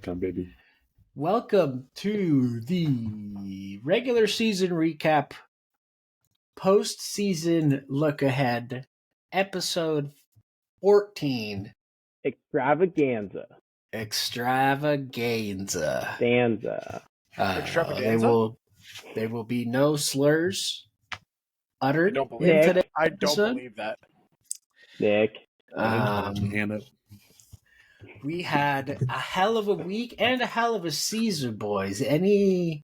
Welcome, baby. Welcome to the regular season recap, postseason look ahead, episode 14. Extravaganza. Danza. Extravaganza? There will be no slurs uttered. I don't believe Nick. that. I don't episode. believe that. Nick. Hand up. We had a hell of a week and a hell of a season, boys. Any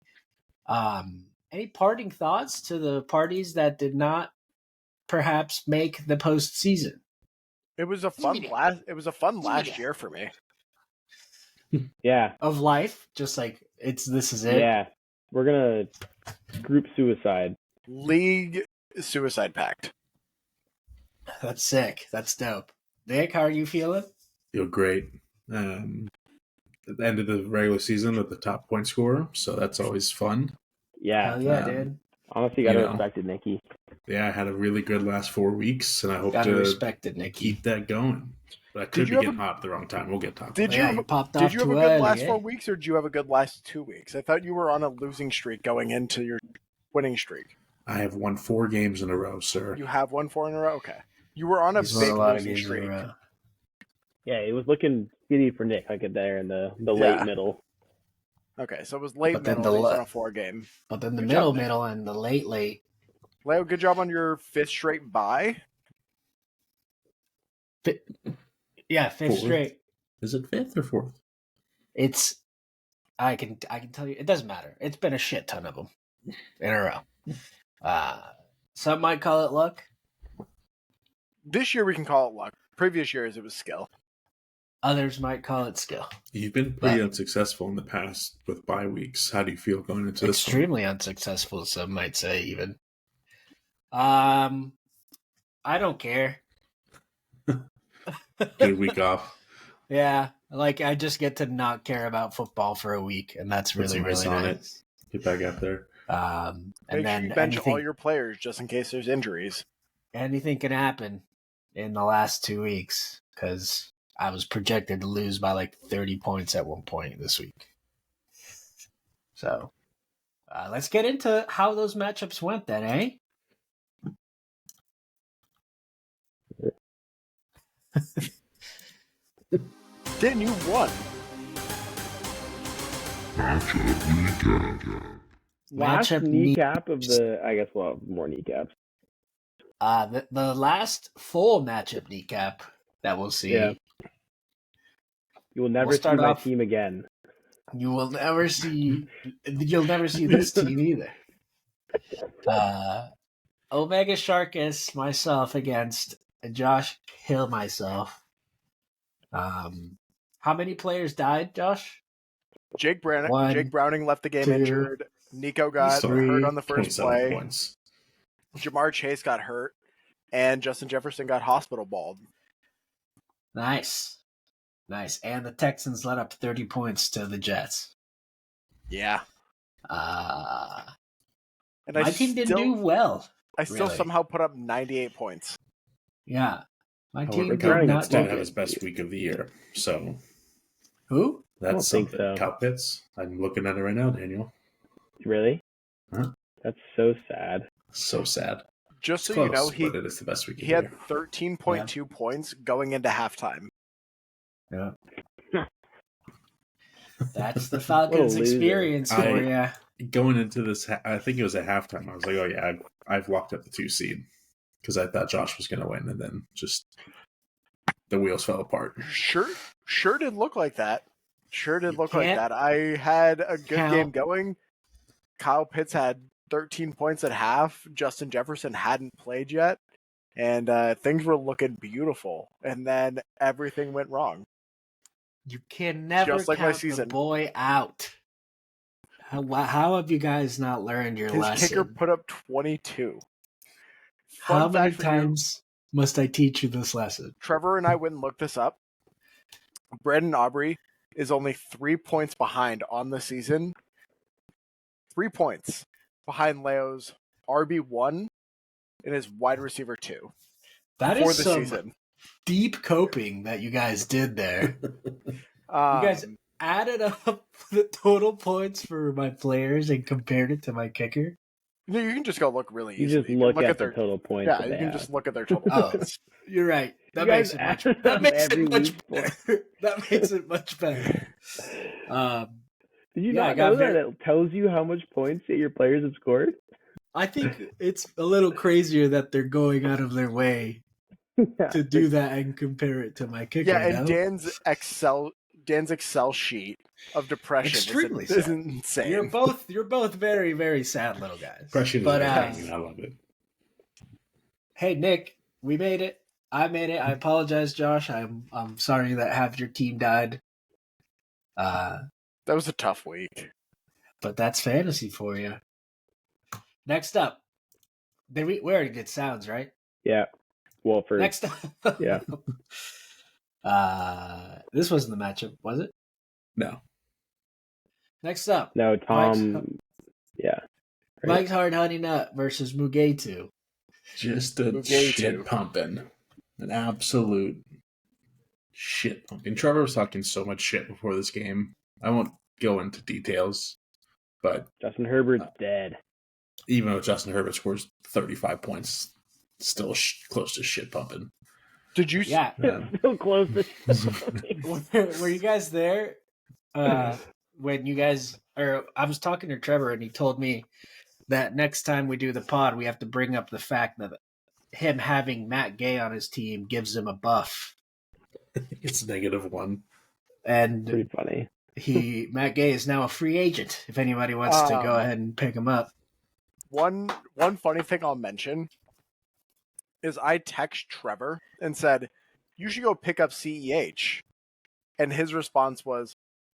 parting thoughts to the parties that did not perhaps make the postseason? It was a fun last year for me. Yeah. Of life, just like this is it. Yeah. We're going to group suicide. League Suicide Pact. That's sick. That's dope. Nick, how are you feeling? Feel great. At the end of the regular season with the top point scorer, so that's always fun. Yeah. Hell yeah, dude. Honestly, you got to respect it, Nicky. Yeah, I had a really good last 4 weeks, and I hope Gotta to respect it, Nicky. keep that going. But I could be getting hot at the wrong time. We'll get top. Did Yeah, you popped did off you have a too good early, last eh? 4 weeks, or did you have a good last 2 weeks? I thought you were on a losing streak going into your winning streak. I have won 4 games in a row, sir. You have won 4 in a row? Okay. You were on a He's won big a lot of losing games in a streak. row. Yeah, it was looking skinny for Nick, like there in the Yeah. late middle. Okay, so it was late But then middle. the He's le- on a 4 game. But then the Good job, Nick. middle, and the late. Leo, good job on your 5th straight bye. Yeah, fifth Fourth. straight. Is it 5th or 4th? It's I can tell you it doesn't matter. It's been a shit ton of them in a row. Some might call it luck. This year we can call it luck. Previous years it was skill. Others might call it skill. You've been pretty Right. unsuccessful in the past with bye weeks. How do you feel going into this one? Extremely unsuccessful, some might say even. I don't care. Get a week off. Yeah, like I just get to not care about football for a week, and that's Put really some ice really on nice. Get back out there. And Make then sure you bench anything, all your players just in case there's injuries. anything can happen in the last 2 weeks because I was projected to lose by like 30 points at one point this week. So let's get into how those matchups went then, eh? Dan, you won. Last Matchup kneecap of the, I guess we'll have more kneecaps. The last full matchup kneecap that we'll see. Yeah. You will never We'll see start my off- team again. You will never see. You'll never see this team either. Omega Sharkus, myself against Josh Hill, myself. How many players died, Josh? Jake Browning. One, Jake Browning left the game 2, injured. Nico got three, hurt on the first 27 play. points. Jamar Chase got hurt, and Justin Jefferson got hospital balled. Nice. And the Texans let up 30 points to the Jets. Yeah, Uh, and my team didn't do well. I still really. somehow put up 98 points. Yeah. My However, team did Browning not did do have his good. best week of the year. So Who? that's don't think something. so. Cal Pitts. I'm looking at it right now, Daniel. Really? Huh? That's so sad. So sad. Just so Close, you know, but it is the best week of he the had year. 13.2 points going into halftime. Yeah. That's the Falcons What a loser. experience for you. Going into this, I think it was at halftime. I was like, "Oh yeah, I've locked up the 2 seed," because I thought Josh was going to win, and then just the wheels fell apart. Sure did look like that. Sure did You look like can't that. I had a good count- game going. Kyle Pitts had 13 points at half. Justin Jefferson hadn't played yet. And things were looking beautiful. And then everything went wrong. You can never Just like my count the season. boy out. How have you guys not learned your His lesson? kicker put up 22. How Fun many fact for you, times must I teach you this lesson? Trevor and I went and looked this up. Brandon Aubrey is only 3 points behind on the season. 3 points behind Leo's RB1 and his wide receiver 2 That for is the some season. deep coping that you guys did there. You Um, guys, added up the total points for my players and compared it to my kicker. No, you can just go look really You easily. just You can look at the their total points. yeah. that You they can have. just look at their total Oh. points. You're right. That You makes guys it much. add That up makes every it much week for- better. That makes it much better. Did you Yeah, I not got know very- that it tells you how much points that your players have scored? I think it's a little crazier that they're going out of their way to do that and compare it to my kicker. Yeah, and no? Dan's Excel sheet of depression Extremely is sad. insane. You're both very, very sad little guys. Depression is But entertaining. I love it. hey, Nick, we made it. I made it. I apologize, Josh. I'm sorry that half your team died. That was a tough week. But that's fantasy for you. Next up, we already did sounds, right? Yeah. Well, for Next up, Yeah. This wasn't the matchup, was it? No. Next up, no Tom. Yeah. Right. Mike's Hard Honey Nut versus Mugetu. Just a Mugetu. shit pumping. An absolute shit pumping. Trevor was talking so much shit before this game. I won't go into details, but Justin Herbert's dead. even if Justin Herbert scores 35 points, still close to shit pumping. Did you? Yeah. Still close to Were you guys there when you guys, or I was talking to Trevor and he told me that next time we do the pod, we have to bring up the fact that him having Matt Gay on his team gives him a buff. It's -1. And Pretty funny. Matt Gay is now a free agent if anybody wants to go ahead and pick him up. One funny thing I'll mention is I text Trevor and said, "You should go pick up CEH," and his response was,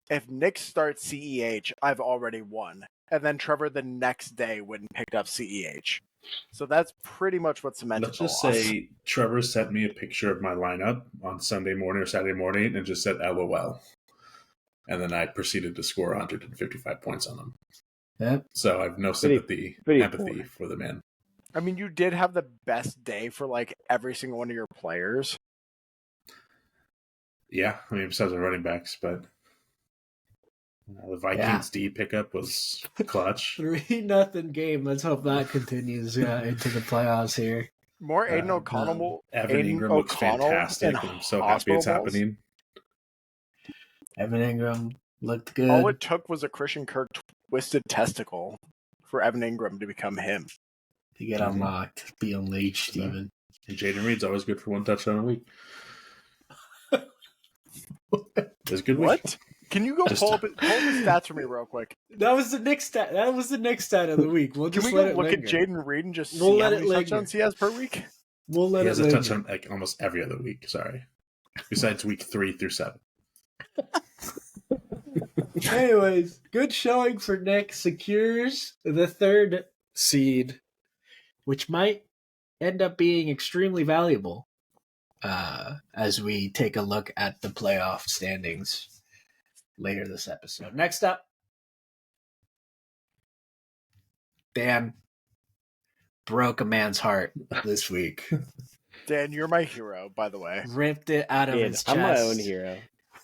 "If Nick starts CEH, I've already won." And then Trevor the next day went and picked up CEH. So that's pretty much what cemented Let's the just loss. say Trevor sent me a picture of my lineup on Sunday morning or Saturday morning and just said LOL. And then I proceeded to score 155 points on him. Yep. So I have no Pretty empathy poor. for the man. I mean, you did have the best day for like every single one of your players. Yeah, I mean, besides the running backs, but the Vikings D pickup was clutch. 3-0 game. Let's hope that continues into the playoffs here. More Aiden O'Connell. Evan Aiden Ingram looks O'Connell fantastic. in And I'm so happy it's hospital balls. happening. Evan Ingram looked good. All it took was a Christian Kirk twisted testicle for Evan Ingram to become him. to get unlocked, be unleashed Yeah. even. And Jaden Reed's always good for one touchdown a week. It was a good week. What? Can you go Just- pull up the stats for me real quick? That was the Knicks stat. That was the Knicks stat of the week. We'll Can just we let go it look linger. at Jaden Reed and just We'll see let how it many linger. touchdowns he has per week? We'll let He it has a linger. touchdown like almost every other week. Sorry, besides week 3 through 7. Anyways, good showing for Nick. Secures the 3rd seed, which might end up being extremely valuable as we take a look at the playoff standings later this episode. Next up, Dan broke a man's heart this week. Dan, you're my hero, by the way. Ripped it out of Dude, his chest. I'm my own hero.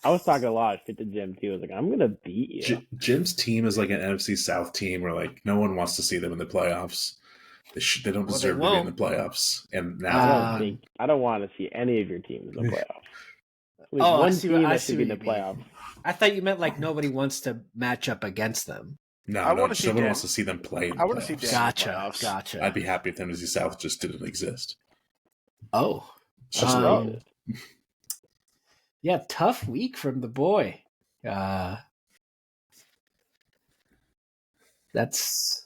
I was talking a lot of shit to Jim too. I was like, I'm gonna beat you. Jim's team is like an NFC South team where like no one wants to see them in the playoffs. They don't Well, they deserve to be in the won't. playoffs. And now I don't want to see any of your teams in the playoffs. At least Oh, I one see team what- I that see should be in what the you mean. playoffs. I thought you meant like nobody wants to match up against them. no, wanna see someone Dan. wants to see them play. In the I wanna see playoffs. Dan. Gotcha. playoffs. Gotcha. I'd be happy if NFC South just didn't exist. Oh. It's just Um, Yeah, tough week from the boy. That's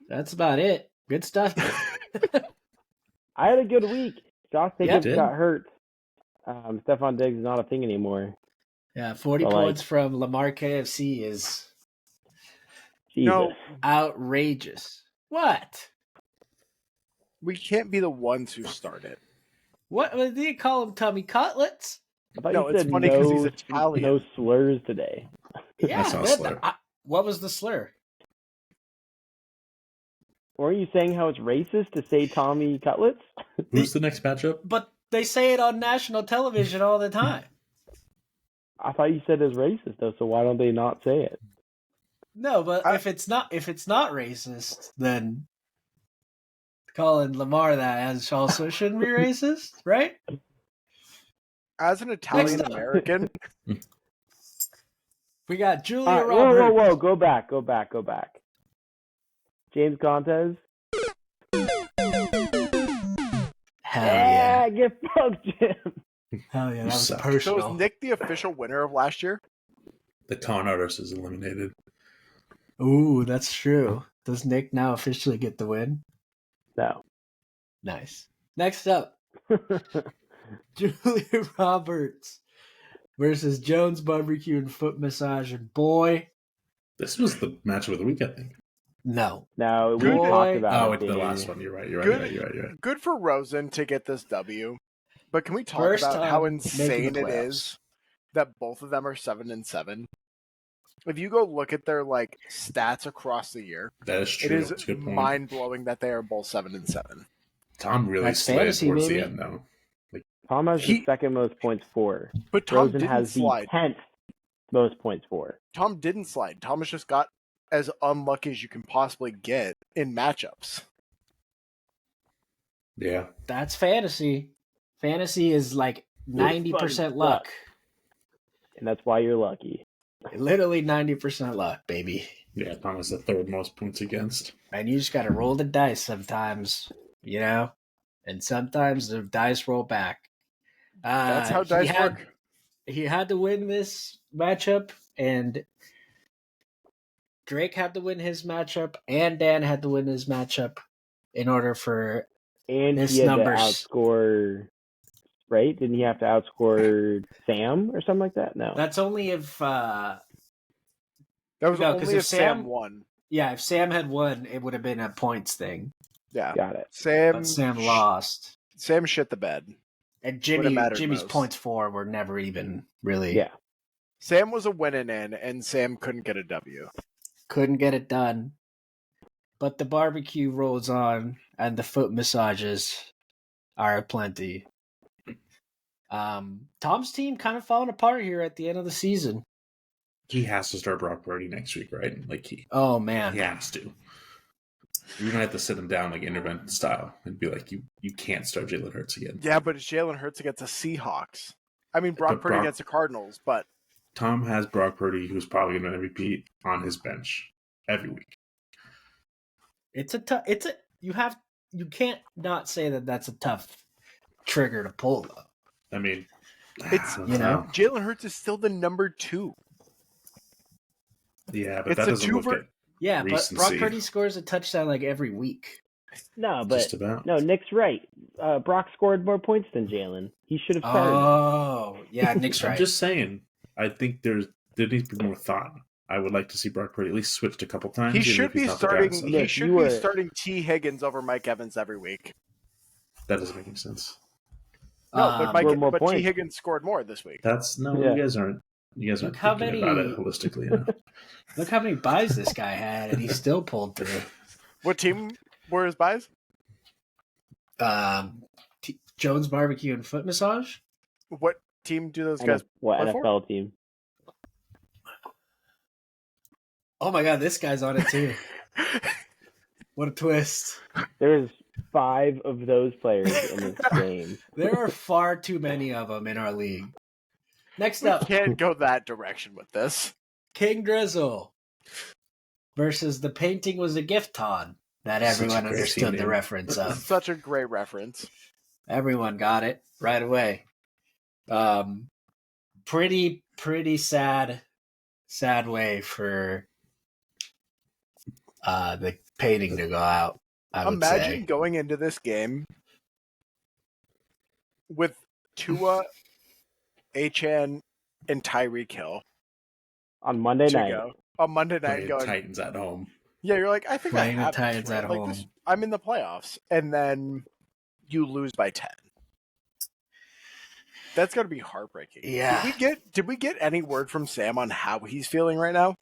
about it. Good stuff. I had a good week. Josh Jacobs did. got hurt. Stephon Diggs is not a thing anymore. Yeah, 40 But, like- points from Lamar KFC is Jesus. No, outrageous. What? we can't be the ones who start it. What did you call him? Tummy cutlets? I thought No, you it's said funny 'cause he's no- Italian. No slurs today. Yeah. That's not a that- slur. what was the slur? Weren't you saying how it's racist to say Tommy Cutlets? Who's the next matchup? But they say it on national television all the time. I thought you said it's racist though, so why don't they not say it? No, but if it's not racist, then calling Lamar that as also shouldn't be racist, right? As an Italian American, We got Julia All right, Roberts. whoa! Go back. James Contes. Hell yeah. Get fucked, Jim. Hell yeah, that was suck. so personal. is Nick the official winner of last year? The con artist is eliminated. Ooh, that's true. Does Nick now officially get the win? No. Nice. Next up, Julia Roberts versus Jones Barbecue and Foot Massage. And boy, This was the match of the week, I think. no. No, we Good. talked about Oh, it. it's the dude. last one. You're right. You're right. Good for Rosen to get this W. But can we talk First about how time making insane the it playoffs. is that both of them are 7-7? If you go look at their stats across the year, That is it true. is That's a good point. mind blowing that they are both 7-7. Tom really That's slid fantasy, towards baby. the end, though. Tom has He- the second most points for. But Tom Rosen didn't has slide. the 10th most points for. Tom didn't slide. Thomas just got as unlucky as you can possibly get in matchups. Yeah. That's fantasy. Fantasy is like 90% luck. And that's why you're lucky. Literally 90% luck, baby. Yeah, Tom has the third most points against. And you just got to roll the dice sometimes, you know? And sometimes the dice roll back. That's how dice work. He had to win this matchup, and Drake had to win his matchup, and Dan had to win his matchup in order for And His he had numbers. to outscore, right? Didn't he have to outscore Sam or something like that? No. that's only if That was No, 'cause only if if Sam Sam- won. if Sam had won, it would have been a points thing. Yeah. Got it. But Sam lost. Sam shit the bed. And Would've mattered Jimmy's most. points for were never even really Yeah. Sam was a winning in, and Sam couldn't get a W. couldn't get it done. But the barbecue rolls on, and the foot massages are aplenty. Tom's team kind of falling apart here at the end of the season. He has to start Brock Purdy next week, right? Oh man, He has to. You're gonna have to sit him down like intervention style and be like, you can't start Jalen Hurts again. Yeah, but it's Jalen Hurts against the Seahawks. I mean, Brock But Purdy Brock- against the Cardinals, but Tom has Brock Purdy, who's probably gonna MVP, on his bench every week. it's a tough. You can't not say that that's a tough trigger to pull though. I mean, It's- I don't you know. Jalen Hurts is still the number 2. Yeah, but It's that a doesn't two look ver- good. Yeah, but Brock Recency. Purdy scores a touchdown like every week. No, but Just about. no, Nick's right. Brock scored more points than Jalen. He should have started. Oh, yeah, Nick's I'm right. just saying. I think there needs to be more thought. I would like to see Brock Purdy at least switched a couple times. He even should if he's be not the guy starting. himself. He Nick, should you be were- starting T. Higgins over Mike Evans every week. That doesn't make any sense. No, but Scored more T. points. Higgins scored more this week. That's no. Yeah. You guys aren't. You guys aren't Look how thinking many- about it holistically enough. Look how many buys this guy had, and he still pulled through. What team were his buys? Jones Barbecue and Foot Massage. What team do those guys? What play for? NFL team? Oh my god, this guy's on it too. What a twist. There's 5 of those players in this game. There are far too many of them in our league. Next We up, can't go that direction with this. King Drizzle versus The Painting Was a Gift-On that Such a everyone great understood team the name. reference of. Such a great reference. Everyone got it right away. Pretty sad way for the painting to go out. I would Imagine say. going into this game with Tua, Achan, and Tyreek Hill On Monday to night. go on Monday night. Playing Going, Titans at home. yeah, you're like, I think Playing the I have this, Titans right? at Like, home. I'm in the playoffs, and then you lose by 10. That's got to be heartbreaking. Yeah. Did we get any word from Sam on how he's feeling right now?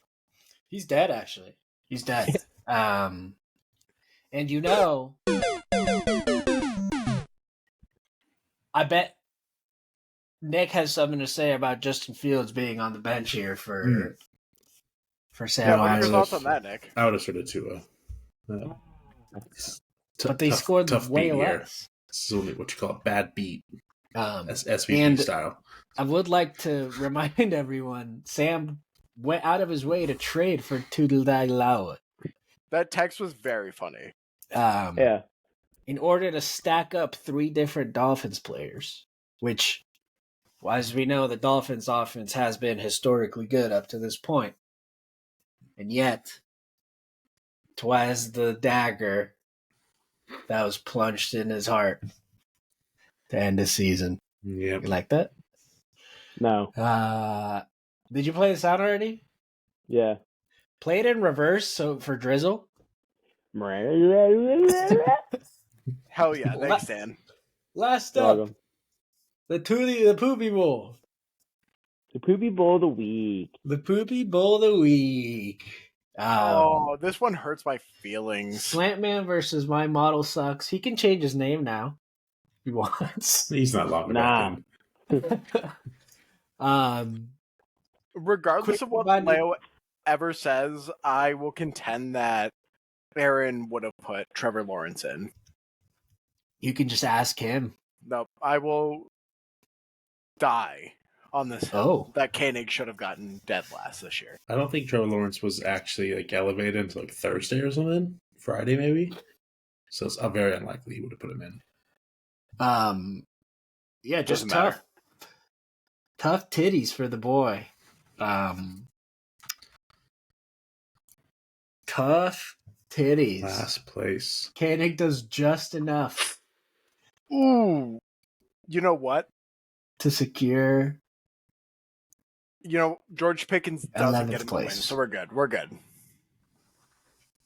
He's dead, actually. He's dead. And you know, I bet Nick has something to say about Justin Fields being on the bench here for Sam Yeah, what are your Howell. thoughts on that, Nick? I would have started Tua. But they scored tough way beat here. less. This is only what you call a bad beat, SVP and style. I would like to remind everyone, Sam went out of his way to trade for Tudor. That text was very funny. Yeah. In order to stack up 3 different Dolphins players, which, as we know, the Dolphins offense has been historically good up to this point. And yet, 'twas the dagger that was plunged in his heart to end the season. Yep. You like that? No. Did you play this out already? Yeah. Play it in reverse, so for Drizzle. Hell yeah, thanks, Dan. Last up, Welcome. the Poopy Bowl. The Poopy Bowl of the Week. The Poopy Bowl of the Week. Oh, this one hurts my feelings. Slantman versus My Model Sucks. He can change his name now if he wants. He's not long Nah. enough. Regardless Quick of what reminder- Leo ever says, I will contend that Aaron would have put Trevor Lawrence in. You can just ask him. Nope, I will die on this hill Oh. that Koenig should have gotten dead last this year. I don't think Trevor Lawrence was actually like elevated until like Thursday or something, Friday maybe. So it's very unlikely he would have put him in. Yeah, just Doesn't tough. matter. Tough titties for the boy. Tough titties. Last place. Koenig does just enough Ooh, you know what? to secure. George Pickens doesn't 11th get him the win, place. so we're good. We're good.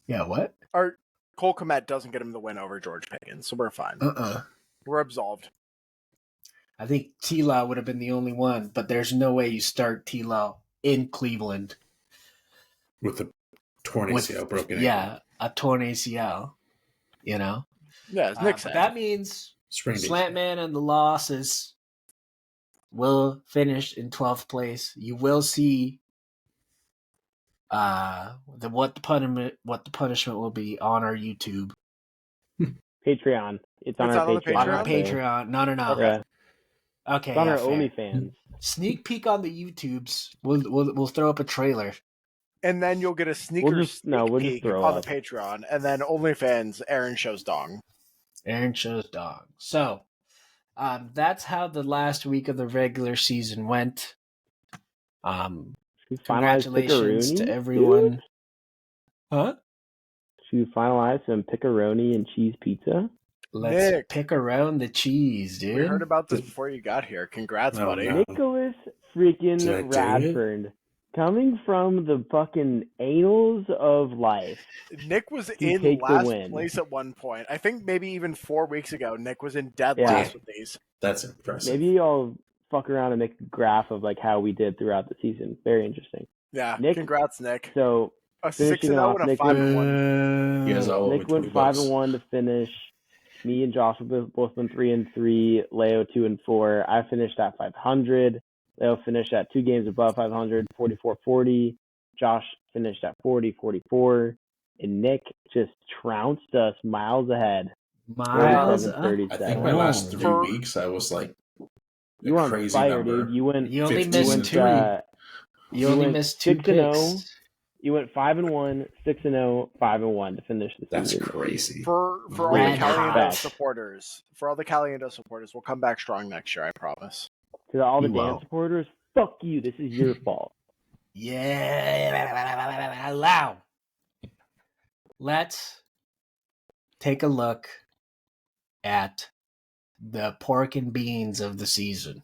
Yeah, what? Or Cole Kmet doesn't get him the win over George Pickens, so we're fine. We're absolved. I think T-Law would have been the only one, but there's no way you start T-Law in Cleveland. With the torn ACL broken. Yeah, a torn ACL. You know? Yeah, as Nick But said. that means Sprained Slantman and the losses will finish in 12th place. You will see what the punishment will be on our YouTube. Patreon. It's on It's our on the Patreon. On our Patreon? Patreon. No. Okay. Yeah. Okay. It's on yeah, our fair. OnlyFans. Sneak peek on the YouTubes. We'll throw up a trailer. And then you'll get a sneaker We'll just peek throw on up. the Patreon, and then OnlyFans, Aaron shows dong. Aaron shows dog. So, that's how the last week of the regular season went. Should we finalize Congratulations pickaroni, to everyone. dude? Huh? Should we finalize some pickaroni and cheese pizza? Let's Nick. pick around the cheese, dude. We heard about this before you got here. Congrats, Oh, buddy. no. Nicholas freaking Did I do it? Radford. Coming from the fucking annals of life. Nick was You in take the last win. place at one point. I think maybe even 4 weeks ago, Nick was in dead Yeah. last with these. That's impressive. Maybe I'll fuck around and make a graph of like how we did throughout the season. Very interesting. Yeah, Nick- congrats, Nick. So A finishing 6-0 off, and a Nick 5-1. You guys all Nick over 20 went bucks. 5-1 to finish. Me and Josh both went 3-3. Leo 2-4. I finished at 500. Leo finished at 2 games above 500, 44-40. Josh finished at 40-44. And Nick just trounced us miles ahead. Miles up. 37-37. I think my last 3 For- weeks, I was like You were on crazy fire, number. dude. You went. You only 15 missed and 2. you You only went missed 2 6-0. picks. You went 5-1, 6-0, 5-1 to finish the That's season. crazy. For all the Red Caliendo hot. supporters, we'll come back strong next year. I promise. To all the You Dan won't. supporters, fuck you. This is your fault. Yeah. Allow. Let's take a look at the pork and beans of the season.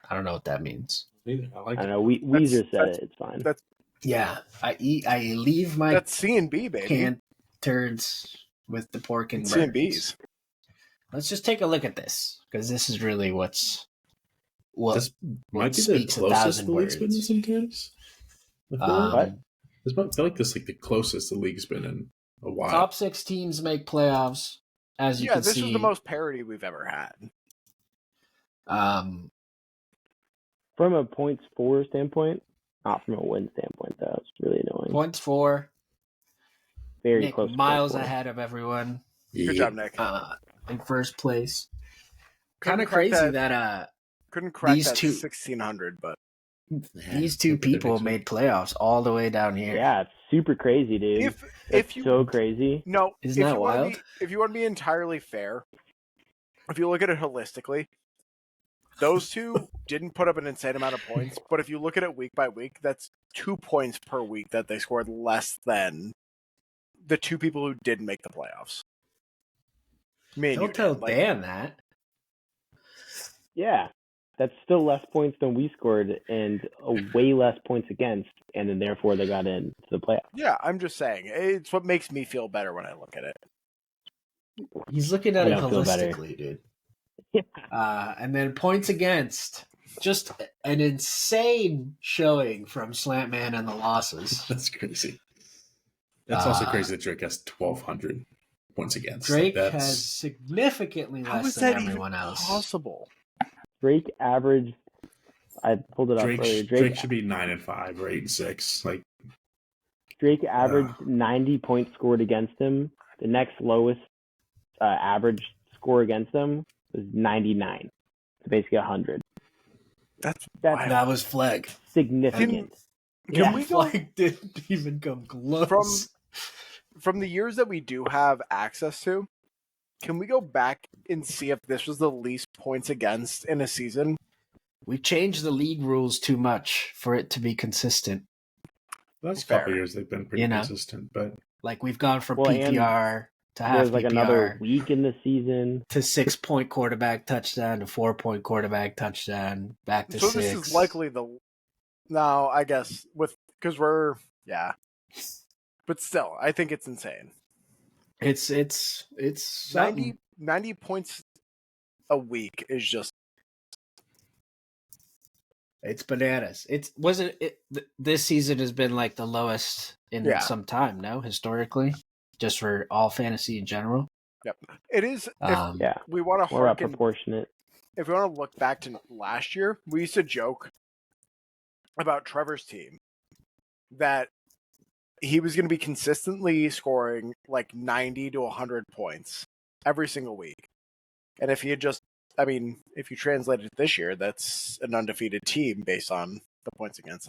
I don't know what that means. I like I it. know. Weezer said that's- it. It's fine. that's- Yeah, I leave my That's C&B, baby. canned turds with the pork and C&B's. burgers. Let's just take a look at this because this is really what This might be the speaks a closest thousand the league's been in words. some games. I feel Um, like. This might feel like this like the closest the league's been in a while. top 6 teams make playoffs, as you Yeah, can this see. is the most parity we've ever had. From a points for standpoint, not from a win standpoint, though. It's really annoying. Points for Very Nick, close. to miles point four. ahead of everyone Good job, Nick. in first place. Couldn't Kind of crack crazy that Couldn't crack these that two- 1600, but these two people made playoffs all the way down here. Yeah, it's super crazy, dude. if It's you so crazy. no, Isn't if that you wanna wild? if you want to be entirely fair, if you look at it holistically, those two didn't put up an insane amount of points. But if you look at it week by week, that's 2 points per week that they scored less than the two people who didn't make the playoffs. Me and Don't you, tell Dan. Like, Dan that. Yeah, that's still less points than we scored, and way less points against, and then therefore they got into the playoffs. yeah, I'm just saying it's what makes me feel better when I look at it. He's looking at I it don't feel better. holistically, dude. Yeah. And then points against. Just an insane showing from Slantman and the losses. That's crazy. That's also crazy that Drake has 1,200 points against. Drake Like, has significantly How less is than that everyone even else. possible? Drake averaged. I pulled it up Drake, earlier. Drake should be 9-5 or 8-6. Like, Drake averaged 90 points scored against him. The next lowest average score against him was 99. So basically 100. That's That's That was Fleg. significant. Can we go Fleg didn't even come close. from the years that we do have access to? Can we go back and see if this was the least points against in a season? We changed the league rules too much for it to be consistent. last Fair. couple years they've been pretty You know. consistent, but Like we've gone from Well, and PPR to half There's like PPR another week in the season. to 6-point quarterback touchdown to 4-point quarterback touchdown back to So 6. this is likely the. No, I guess because we're but still, I think it's insane. It's 90 points a week is just It's bananas. This season has been like the lowest in some time, no? Historically, just for all fantasy in general. it is. If Yeah, we want to more up harken, proportionate. if we want to look back to last year, we used to joke about Trevor's team that he was going to be consistently scoring like 90 to 100 points every single week. And if he had just, if you translate it this year, that's an undefeated team based on the points against.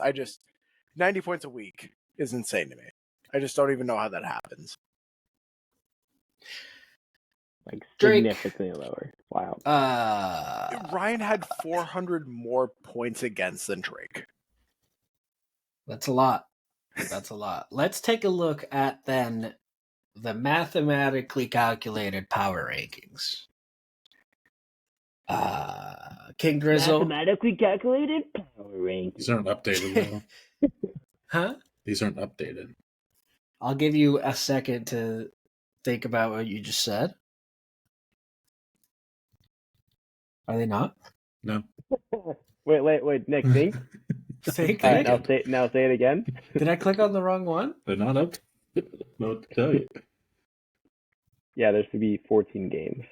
90 points a week is insane to me. I just don't even know how that happens. Like Drake. significantly lower. Wow. Ryan had 400 more points against than Drake. That's a lot. That's a lot. Let's take a look at then the mathematically calculated power rankings. King Grizzle. Mathematically calculated power rank. these aren't updated though. Huh? These aren't updated. I'll give you a second to think about what you just said. Are they not? No. Wait, Nick, think. Think. All right, now say it again. Did I click on the wrong one? They're not up. I don't know what to tell you. Yeah, there should be 14 games.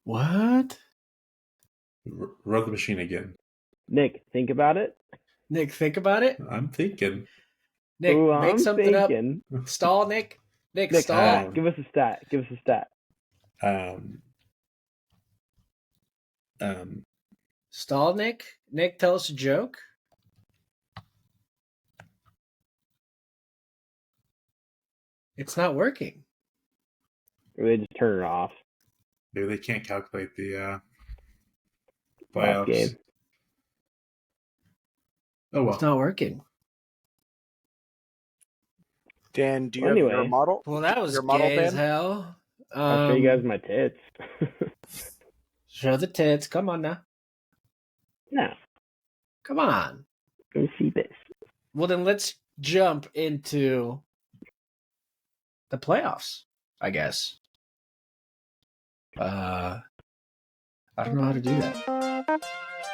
What? Run the machine again. Nick, think about it. Nick, think about it. I'm thinking. Nick, Ooh, make I'm something thinking. up. Stall, Nick. Nick, Nick, stall. give us a stat. Give us a stat. Stall, Nick. Nick, tell us a joke. It's not working. Or they just turn it off. Maybe they can't calculate the Last playoffs. game. Oh well. It's not working. Dan, do you Anyway. have your model? Well, that was Your model, gay as Dan? hell. I'll show you guys my tits. Show the tits. Come on now. No, Come on. go see this. Well, then let's jump into the playoffs, I guess. I don't know how to do that.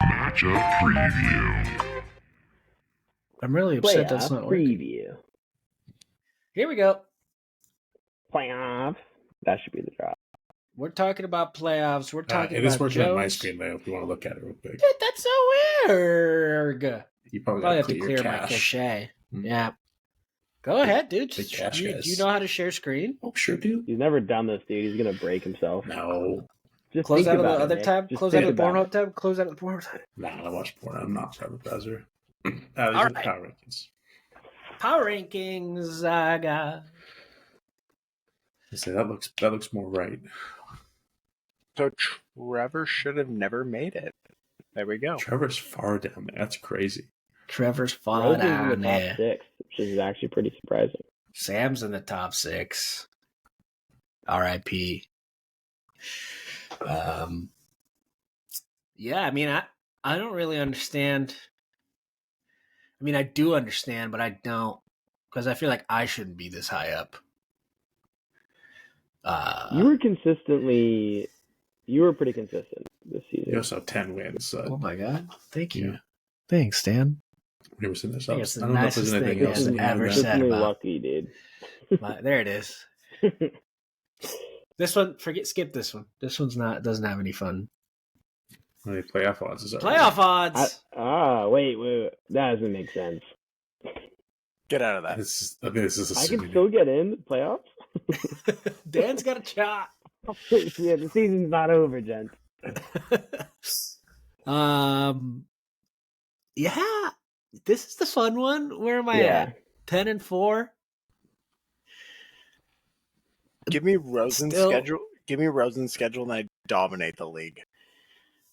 Matchup preview. I'm really upset that's Playoff not working. preview. Here we go. Playoffs. That should be the drop. We're talking about playoffs. We're talking It about is working on my Jones. screen now. If you want to look at it real quick, Dude, that's so weird. you probably Probably got have to clear my cache. cache. Hmm. Yeah. Go ahead, dude. Big cache, Do guys. you know how to share screen? Oh, sure do. He's never done this, dude. He's gonna break himself. No, Just Close think out of the about it, other Nick. tab. Just Close out think of the about Pornhub it. tab. Close out of the Pornhub tab. I watch porn. I'm not a private browser. These All are the right. power rankings. Power rankings. I got. I say that looks more right. So Trevor should have never made it. There we go. Trevor's far down there. That's crazy. Trevor's far Rose is in the down top there. 6, which is actually pretty surprising. Sam's in the top 6. R.I.P. Yeah, I mean, I don't really understand. I mean, I do understand, but I don't, because I feel like I shouldn't be this high up. You were pretty consistent this season. You also have 10 wins. Oh my god! Thank you. Yeah. Thanks, Dan. We were sitting there. I think it's the I don't know if there's nicest anything thing else. I've in there ever that- said. Consistently about- lucky, dude. There it is. This one, skip this one. This one's doesn't have any fun. How many playoff odds is that? Playoff odds. Wait. That doesn't make sense. Get out of that. I think this is I assuming can still get in the playoffs? Dan's got a shot. Yeah, the season's not over, gents. Yeah, this is the fun one. Where am I Yeah. at? 10-4. Give me Rosen's Still- schedule. Give me Rosen's schedule, and I dominate the league.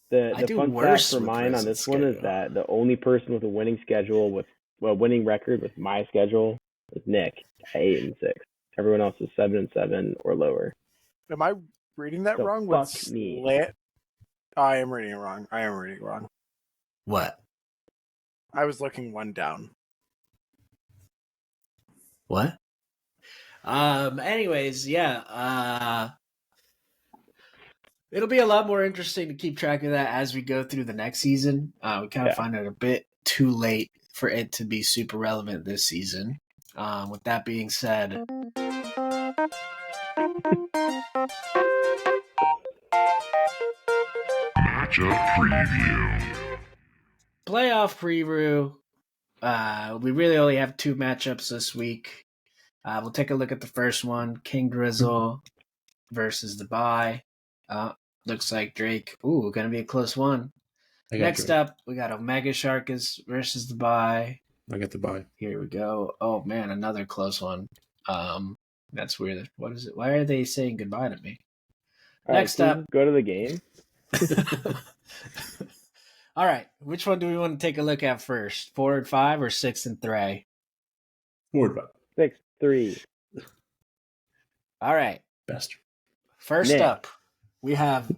The I do fun worse fact for with mine on Rosen's this one is schedule. that the only person with a winning schedule winning record with my schedule is Nick at 8-6. Everyone else is 7-7 or lower. Am I reading that So wrong? fuck With me. I am reading it wrong. I am reading it wrong. What? I was looking one down. What? Anyways, yeah. It'll be a lot more interesting to keep track of that as we go through the next season. We kind of Yeah. find it a bit too late for it to be super relevant this season. With that being said, Matchup preview. playoff preview. We really only have 2 matchups this week. We'll take a look at the first one: King Drizzle versus the Bye. Looks like Drake. Ooh, gonna be a close one. I got Next you. up, we got Omega Sharkus versus the Bye. I got the buy. Here we go. Oh man, another close one. That's weird. What is it? Why are they saying goodbye to me? All right, Next can we up. go to the game. All right, which one do we want to take a look at first? 4 and 5 or 6 and 3? Forward buy. 6-3. All right. Best. First Nick. up, we have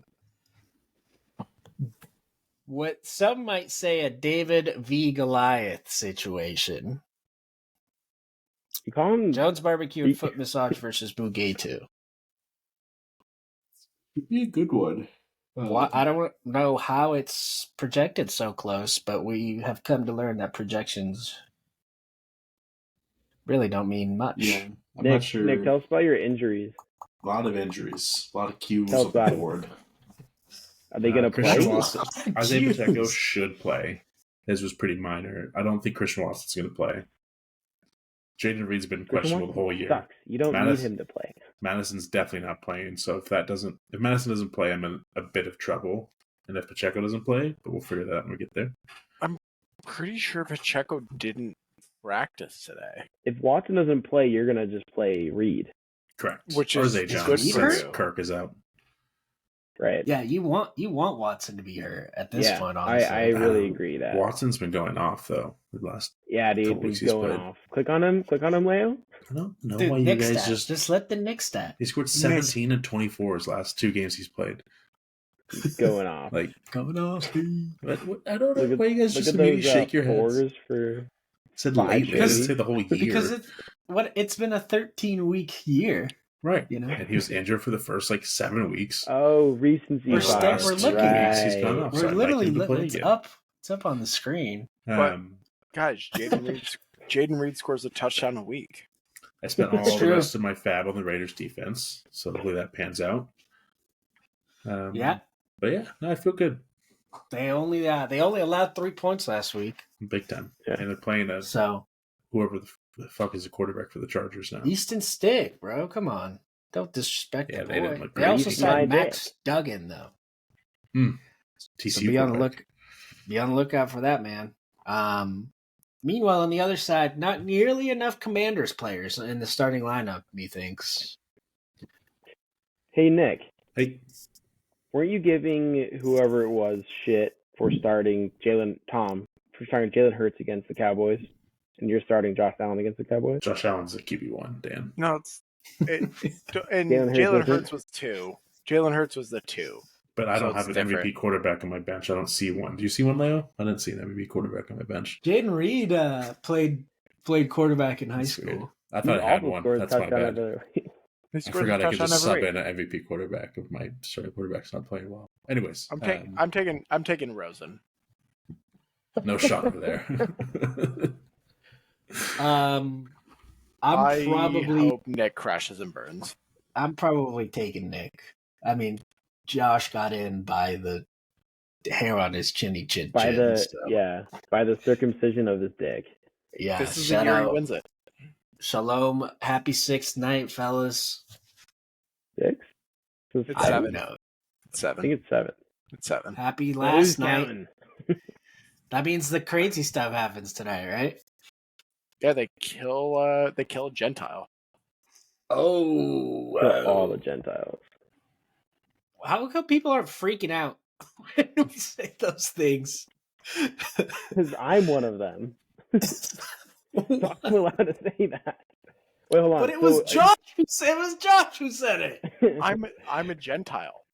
what some might say a David v. Goliath situation. You call him Jones Barbecue and Foot Massage versus Mugeto. Could be a good one. Well, I don't know how it's projected so close, but we have come to learn that projections really don't mean much. Yeah, I'm Nick, not sure. Nick, tell us about your injuries. A lot of injuries, a lot of cues Tell us on the about it. board. Are they gonna play? Christian Watson. Isaiah Cues. Pacheco should play. His was pretty minor. I don't think Christian Watson's going to play. Jaden Reed's been Christian questionable the whole year. Sucks. You don't Madison- need him to play. Madison's definitely not playing. So if Madison doesn't play, I'm in a bit of trouble. And if Pacheco doesn't play, but we'll figure that out when we get there. Pretty sure Pacheco didn't practice today. If Watson doesn't play, you're gonna just play Reed, Correct. Which or is Zay good Jones for since you. Kirk is out. right? Yeah, you want Watson to be hurt at this yeah, point, honestly. I really Um, agree that. Watson's been going off though. The last Yeah, dude, couple he's weeks he's going played. off. Click on him, Leo. I don't know Dude, why you Nick guys stat. Just let the Nick stat. he scored 17 and 24 his last 2 games he's played. He's going off. Like Coming off, dude. what, I don't know Look at- why you guys Look just at immediately those shake your heads. fours for. Said Five lately. I because- didn't say the whole year. Because it's been a 13-week year. right. you know. And he was injured for the first 7 weeks. Oh, recency We're bias. we're looking. Right. He's gone off. We're So I'd like literally him to play it's again. up. It's up on the screen. Guys, Jaden Reed scores a touchdown a week. I spent all It's the true. rest of my fab on the Raiders defense, so hopefully that pans out. Yeah. But yeah, no, I feel good. They only allowed 3 points last week. Big time. Yeah. And they're playing So whoever the fuck is the quarterback for the Chargers now. Easton Stick, bro. Come on. Don't disrespect Yeah, the they didn't boy. look They great. also He's signed my Max Duggan, though. TCU So be on the quarterback. lookout for that, man. Meanwhile, on the other side, not nearly enough Commanders players in the starting lineup, methinks. Hey, Nick, Hey, weren't you giving whoever it was shit for starting Jalen Hurts against the Cowboys, and you're starting Josh Allen against the Cowboys? Josh Allen's the QB1, Dan. No, and Jalen Hurts Jalen isn't? Hurts was 2. Jalen Hurts was the 2. But I So don't have it's an different. MVP quarterback on my bench. I don't see one. Do you see one, Leo? I didn't see an MVP quarterback on my bench. Jaden Reed played quarterback in high That's weird. school. I thought I had also one. scored a That's my touchdown bad. every week. He I scored a forgot I could touchdown just every sub week. in an MVP quarterback if my starting quarterback's not playing well. Anyways, I'm taking Rosen. no shocker there. I'm I probably hope Nick crashes and burns. taking Nick. I mean, Josh got in by the hair on his chinny chin. by the so. by the circumcision of his dick. Yeah. This is the shout year he out. wins it. Shalom. Happy 6th night, fellas. 6? It's I seven. don't know. It's I 7. think it's 7. It's 7. Happy Who's last night. counting? That means the crazy stuff happens tonight, right? Yeah, they kill Gentile. Oh, Kill all the Gentiles. How come people aren't freaking out when we say those things? Because I'm one of them. So I'm allowed to say that. Wait, hold on. But it was So, Josh who said it. Was Josh who said it? I'm a Gentile.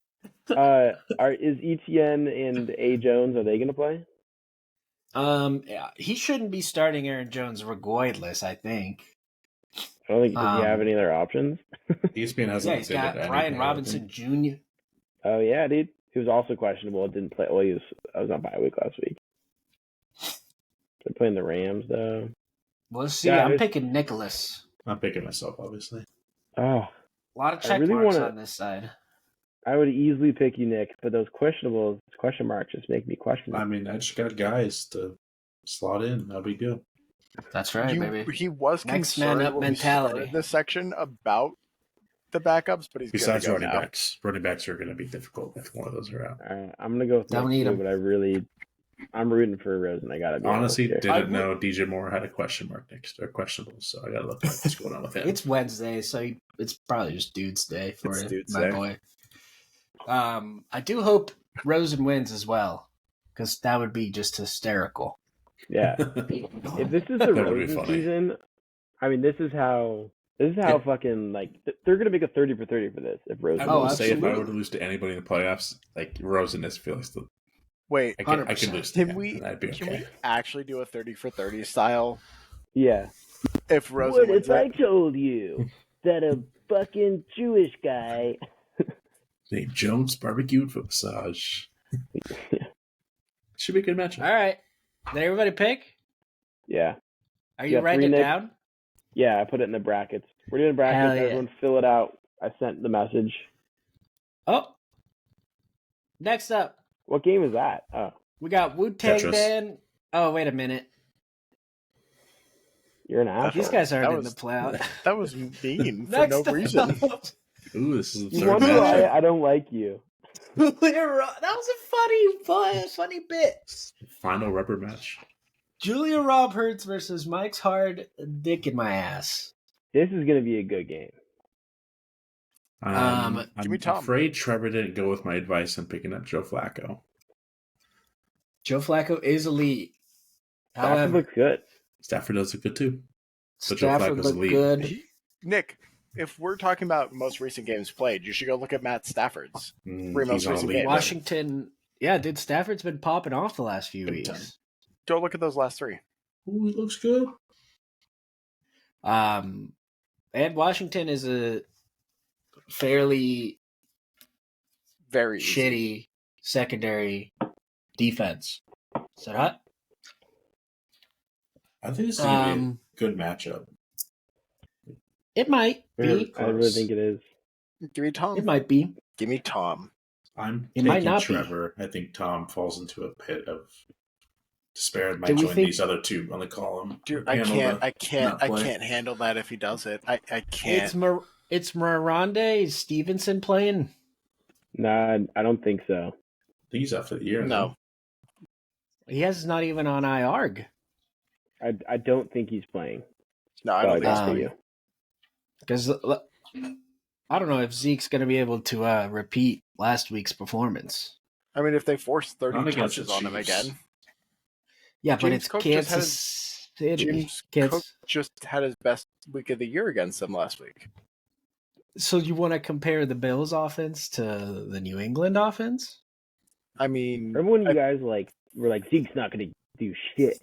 Is Etienne and A. Jones, are they going to play? Yeah, he shouldn't be starting Aaron Jones regardless. I think. I don't think, does he have any other options? ESPN hasn't Yeah, he's got updated Brian anything, Robinson Jr. Oh, yeah, dude. He was also questionable. Didn't play. Well, I was on bye week last week. They're playing the Rams, though. Let's see. Yeah, I'm it's- picking Nicholas. I'm picking myself, obviously. Oh, A lot of I check really marks wanna- on this side. I would easily pick you, Nick, but those question marks just make me question. I mean, I just got guys to slot in. No big deal. That's right, baby. He was Next man concerned up when we mentality. started this section about the backups, but he's Besides good to go running now. backs, running backs are going to be difficult if one of those are out. All right, I'm gonna go with Don't Nick need too, him. but I'm rooting for Rosen. I gotta be Honestly, honest here. I didn't would- know DJ Moore had a question mark next or questionable, so I got to look at what's going on with him. It's Wednesday, so it's probably just Dude's Day for It's it, Dude's my Day. boy. I do hope Rosen wins as well, because that would be just hysterical. Yeah, if this is the That would be Rosen funny. season, I mean, this is how fucking like they're gonna make a 30 for 30 for this. If I Rosen, will Oh, say if I absolutely. were to lose to anybody in the playoffs, like Rosen is feels the Wait, I can 100%. lose to can him, we and that'd be can okay. we actually do a 30 for 30 style yeah. if Rosen What wins if I it? told you that a fucking Jewish guy? Named Jones barbecued foot massage. Should be a good matchup. All right. Did everybody pick? Yeah, Are you Yeah, writing it three, Nick. down? yeah. I put it in the brackets. We're doing brackets. Hell yeah. Everyone fill it out. I sent the message. Oh. Next up, What game is that? Oh, we got Wu Tang Tetris. Dan. Oh, wait a minute. you're an asshole. These guys aren't That in was- the playoff. That was mean for Next no reason. up, Ooh, this is the You third wonder why matchup. I don't like you. that was a funny bit. Final rubber match. Julia Roberts versus Mike's hard dick in my ass. This is gonna be a good game. I'm me Tom. afraid Trevor didn't go with my advice on picking up Joe Flacco. Joe Flacco is elite. Stafford However, looks good. Stafford does look good too. but Joe Stafford Flacco's looked elite. good. Nick, if we're talking about most recent games played, you should go look at Matt Stafford's. Three most He's on recent elite. games. Washington, yeah, dude, Stafford's been popping off the last few Big time. weeks. Go look at those last 3. Ooh, he looks good. And Washington is a fairly Very easy. shitty secondary defense. Is that hot? I think this is gonna be a good matchup. It might Very be. I really close. think it is. Give me Tom. It might be. Give me Tom. I'm It taking might not be. Trevor. I think Tom falls into a pit of despair and Do might we join think- these other two on the column. Dude, Handle I not play. can't handle that if he does it. I can't. It's Miranda. Is Stevenson playing? Nah, I don't think so. I think he's out for the year. No. He has not even on IARG. I don't think he's playing. No, I So don't think guess so. for you. Because I don't know if Zeke's going to be able to repeat last week's performance. I mean, if they force 30 Not against touches the on him Chiefs. again, Yeah, but James it's Cook just had Kansas City. James Cook just had his best week of the year against them last week. So you want to compare the Bills' offense to the New England offense? I mean, Remember when you guys were like Zeke's not going to do shit?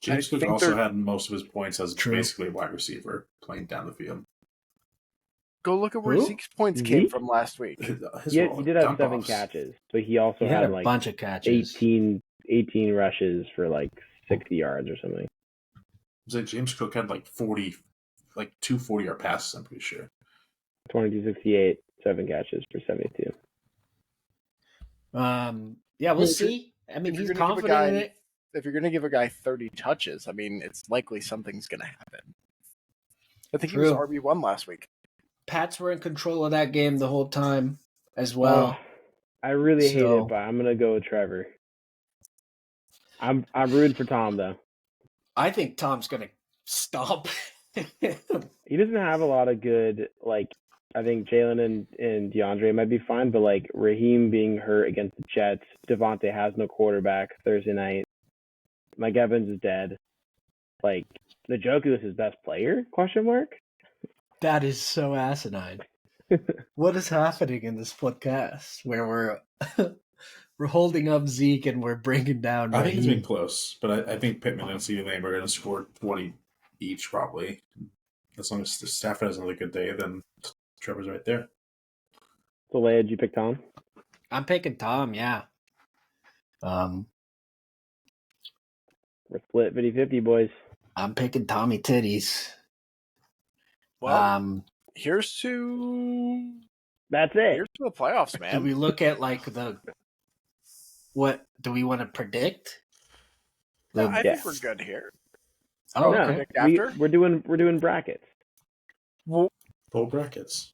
James I Cook think also they're- had most of his points as True. basically a wide receiver playing down the field. go look at where Who? Zeke's points came Zeke? from last week. His He did have dump 7 offs. catches, but he also He had a like bunch of catches. 18 rushes for like 60 yards or something. It was like James Cook had like 2 40-yard passes, I'm pretty sure. 22-68, 7 catches for 72. Yeah, we'll Well, if see. I mean, if you're he's gonna give a confident in guy- it. If you're going to give a guy 30 touches, I mean, it's likely something's going to happen. I think he was True. RB1 last week. Pats were in control of that game the whole time as well. I really hate so- it, but I'm gonna go with Trevor. I'm rooting for Tom though. I think Tom's going to stop. He doesn't have a lot of good I think Jalen and DeAndre might be fine, but like Raheem being hurt against the Jets, Devontae has no quarterback Thursday night. Mike Evans is dead. Like Njoku is his best player? Question mark. That is so asinine. What is happening in this podcast where we're holding up Zeke and we're bringing down I think it's Raheem? been close, but I think Pittman and CeeDee Lamb are going to score 20 each probably. As long as Stafford has another good day, then Trevor's right there. So Leia, did you pick Tom? I'm picking Tom, yeah. We're split 50-50, boys. I'm picking Tommy Titties. Well, here's to That's it. the playoffs, do man. we look at like what do we want to predict? I Yeah. think we're good here. Oh, No, okay. Predict after? we're doing brackets. Well, Full brackets.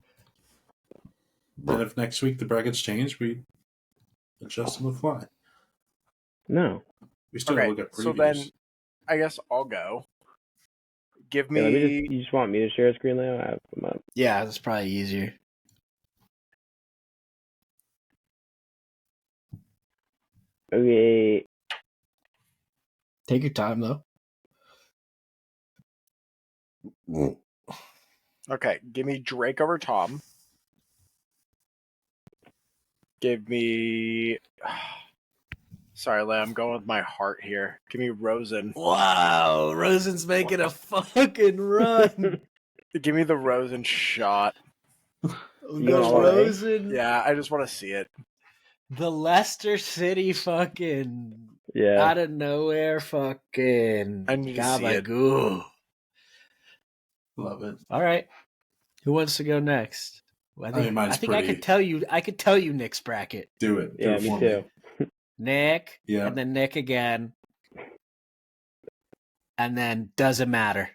Then if next week the brackets change, we adjust on the fly. No. We still okay, look at previews. so then I guess I'll go. Give Yeah, me you just want me to share a screen, Leo? I have them up. Yeah, that's probably easier. Okay. Take your time though. Okay, give me Drake over Tom. Give me. Sorry, Leia, I'm going with my heart here. Give me Rosen. Wow, Rosen's making a fucking run. Give me the Rosen shot. You The want all day? Rosen, Yeah, I just want to see it. the Leicester City fucking Yeah. out of nowhere fucking I need to see it. gabagoo. Love it. All right, who wants to go next? I mean, think, mine's I pretty- could tell you. I could tell you Nick's bracket. Do it. Do Yeah, it me for too. Nick, Yeah. and then Nick again, and then doesn't matter.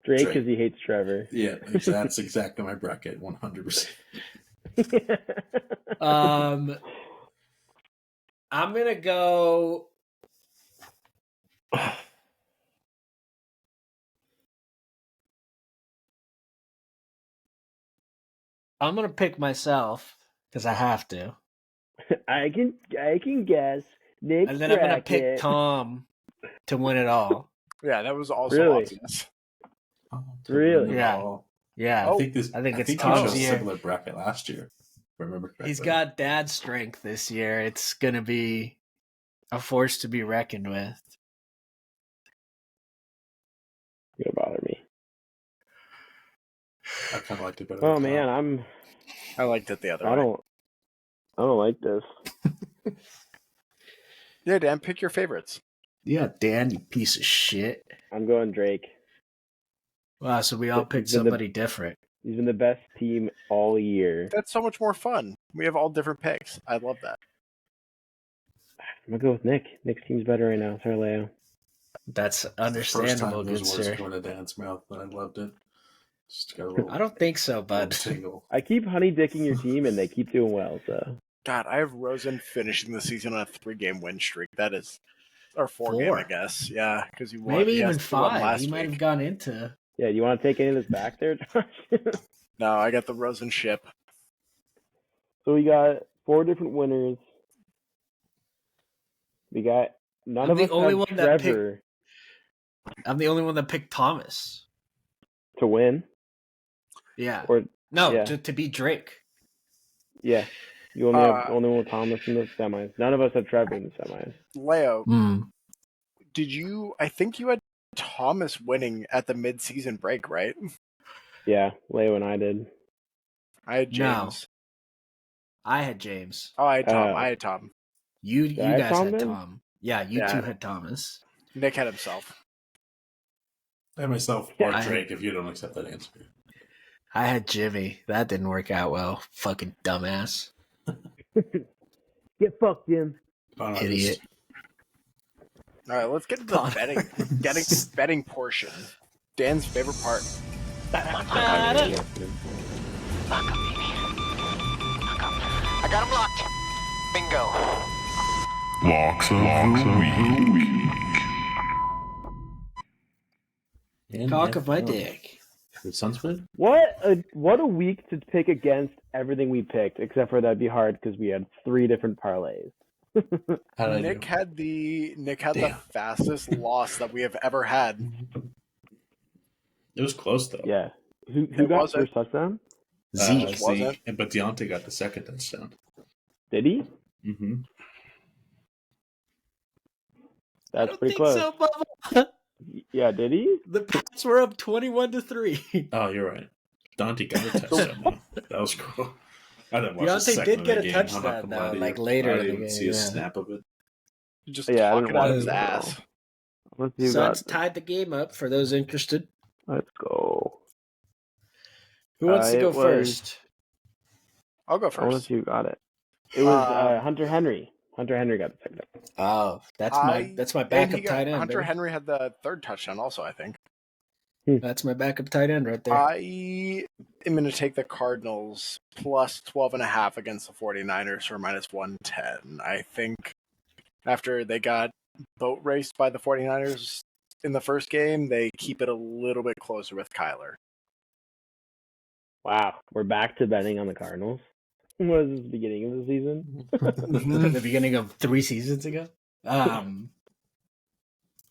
Drake Drake. because he hates Trevor. Yeah, that's exactly my bracket, 100%. I'm gonna go. I'm gonna pick myself because I have to, I can guess. Nick's and then I'm gonna pick bracket. Tom to win it all. Yeah, that was also Really? obvious. Really? Yeah. Yeah, I think I think it's he Tom's chose a year. similar bracket last year. If I remember correctly. He's got dad strength this year. It's gonna be a force to be reckoned with. You're gonna bother me. I kind of liked it better. Oh than man, Tom. I liked it the other I way. don't like this. Yeah, Dan, pick your favorites. Yeah, Dan, you piece of shit. I'm going Drake. Wow, so we all He's picked been the- somebody different. He's been the best team all year. That's so much more fun. We have all different picks. I love that. I'm gonna go with Nick. Nick's team's better right now. Sorry, Leo. That's First understandable, time good those words sir. going to Dan's mouth, but I loved it. Just got a little, I don't think so, little bud. tingle. I keep honey dicking your team, and they keep doing well. So God, I have Rosen finishing the season on a 3-game win streak. That is, or 4-game, I Four. guess. Yeah, because you won. Maybe he even has to won 5. last He might have week. gone into. yeah, you want to take any of this back there, Josh? No, I got the Rosen ship. So we got 4 different winners. We got none I'm of the us only had one that Trevor I'm the only one that picked Thomas. to win, Yeah. or No, yeah. to beat Drake. yeah, you only have only one with Thomas in the semis. None of us have Trevor in the semis. Leo, Mm. did you? I think you had Thomas winning at the mid-season break, right? Yeah, Leo and I did. I had No. James. I had James. Oh, I had Tom. Oh. I had Tom. You I have guys Tom had then? Tom. Yeah, you Yeah. two had Thomas. Nick had himself. And myself, Yeah, or I- Drake, if you don't accept that answer. I had Jimmy. That didn't work out well. Fucking dumbass. Get fucked, Jim. Oh, Idiot. All right, let's get to the Con- betting portion. Dan's favorite part. I got him locked. Bingo. Locks of the week. And Cock of my oh, dick. The Sunsplit? What a week to pick against everything we picked, except for that'd be hard because we had 3 different parlays. How did I Nick do? had the Damn. fastest loss that we have ever had. It was close, though. Yeah. Who It got wasn't. first touchdown? Zeke. wasn't. But Deontay got the second touchdown. Did he? Mm-hmm. I That's don't pretty think close. so, Bubba. Yeah, did he? The Pats were up 21-3. Oh, you're right. Dante got a touchdown. though. That was cool. I didn't watch the Deontay second did of get that a game. I'm not touchdown, gonna lie though, to like you. later I in didn't the even game, see a yeah. snap of it. Just Yeah, I didn't talking out watch his it at all. ass. Let's see who Suns got. tied the game up for those interested. Let's go. Who wants to it go was- first? I'll go I want to first. see who got it. It was Um, Hunter Henry. Hunter Henry got the second. Oh, that's my And backup he got- tight end. Hunter baby. Henry had the third touchdown also, I think. That's my backup tight end right there. I am going to take the Cardinals plus 12.5 against the 49ers for minus 110. I think after they got boat raced by the 49ers in the first game, they keep it a little bit closer with Kyler. Wow, we're back to betting on the Cardinals. Was this the beginning of the season? the beginning of 3 seasons ago.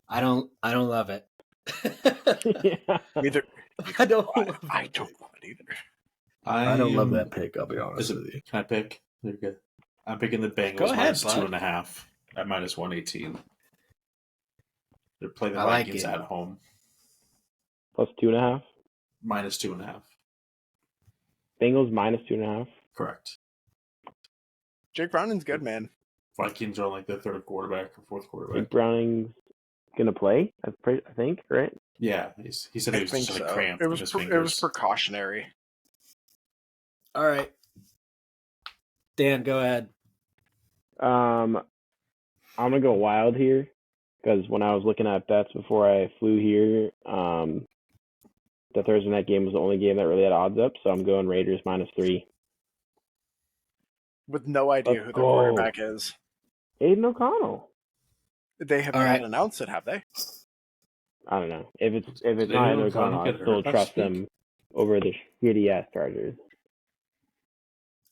I don't love it. Yeah. Neither, I don't. I don't love it either. I don't love that pick. I'll be honest Is it, with you. can I pick? There you go. I'm picking the Bengals Go ahead, minus bud. 2.5 at minus 118. They're playing the I like Vikings it. at home. Plus 2.5. Minus 2.5. Bengals minus 2.5. Correct. Jake Browning's good, man. Vikings are like the third quarterback or fourth quarterback. Jake Browning's gonna play. I think, right? Yeah, he said he I was think just so. like cramped It in was his it was fingers. precautionary. All right, Dan, go ahead. I'm gonna go wild here because when I was looking at bets before I flew here, the Thursday night game was the only game that really had odds up, so I'm going Raiders minus 3. With no idea Let's who their go. quarterback is. Aiden O'Connell. They have All not right. announced it, have they? I don't know if it's Did not Aiden Aiden O'Connell O'Connell, I get still hurt last trust week? them over the shitty ass Chargers.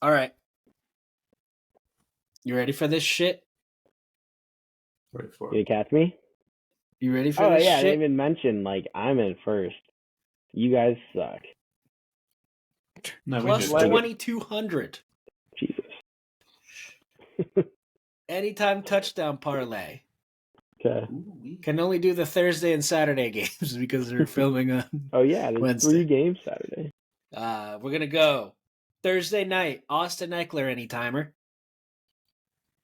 All right, you ready for this shit? Wait for Can you it. catch me? You ready for Oh this yeah, I shit? didn't even mention like I'm in first. You guys suck. No, we Plus did. Let it- 2,200. Jesus. Anytime touchdown parlay. Okay. Ooh-wee. Can only do the Thursday and Saturday games because they're filming on. Oh yeah, there's Wednesday. 3 games Saturday. We're gonna go Thursday night. Austin Eckler anytimer.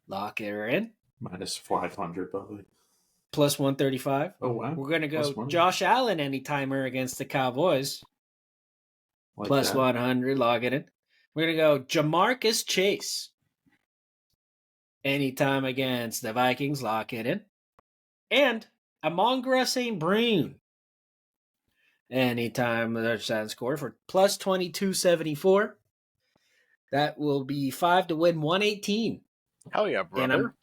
Lock her in. Minus 500 probably. plus 135. Oh wow. We're going to go Plus one. Josh Allen anytimer against the Cowboys. Like Plus that. 100. Log it in. We're going to go Jamarcus Chase anytime against the Vikings. Lock it in. And Amon-Ra St. Brown anytime the touchdown score for plus 2274. That will be 5 to win 118. Hell yeah, And brother.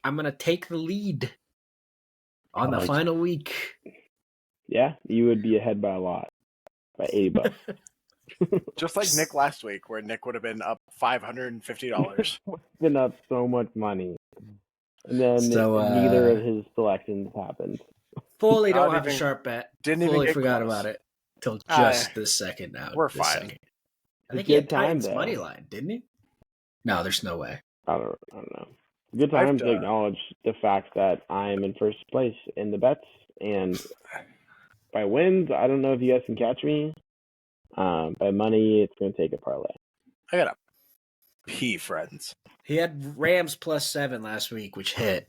I'm going to take the lead on the I like final week. Yeah, you would be ahead by a lot, by $80. Just like Nick last week, where Nick would have been up $550. Been up so much money, and then So, neither of his selections happened. Fully Not don't have a even- sharp bet. didn't even Fully get forgot close. about it till Ah, just this second now. we're this fine. second. I It's think a he had good time, Titans though. money line, didn't he? No, there's no way. I don't know. Good time to I've, acknowledge the fact that I am in first place in the bets, and by wins, I don't know if you guys can catch me. By money, it's going to take a parlay. I gotta pee, friends. He had Rams plus 7 last week, which hit.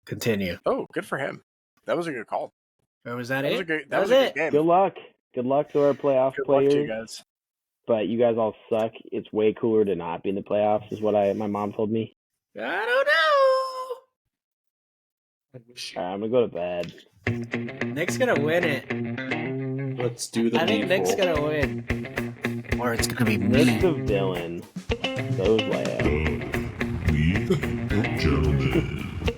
Continue. Oh, good for him. That was a good call. Or was that, That it? was a good. That was a it. good game. Good luck. Good luck to our playoff Good luck players. to you guys. But you guys all suck. It's way cooler to not be in the playoffs, is what my mom told me. I don't know. All right, I'm going to go to bed. Nick's going to win it. Let's do the I think needful. Nick's going to win. Or it's going to be Midst me. of Dylan, those layouts. Ladies and gentlemen,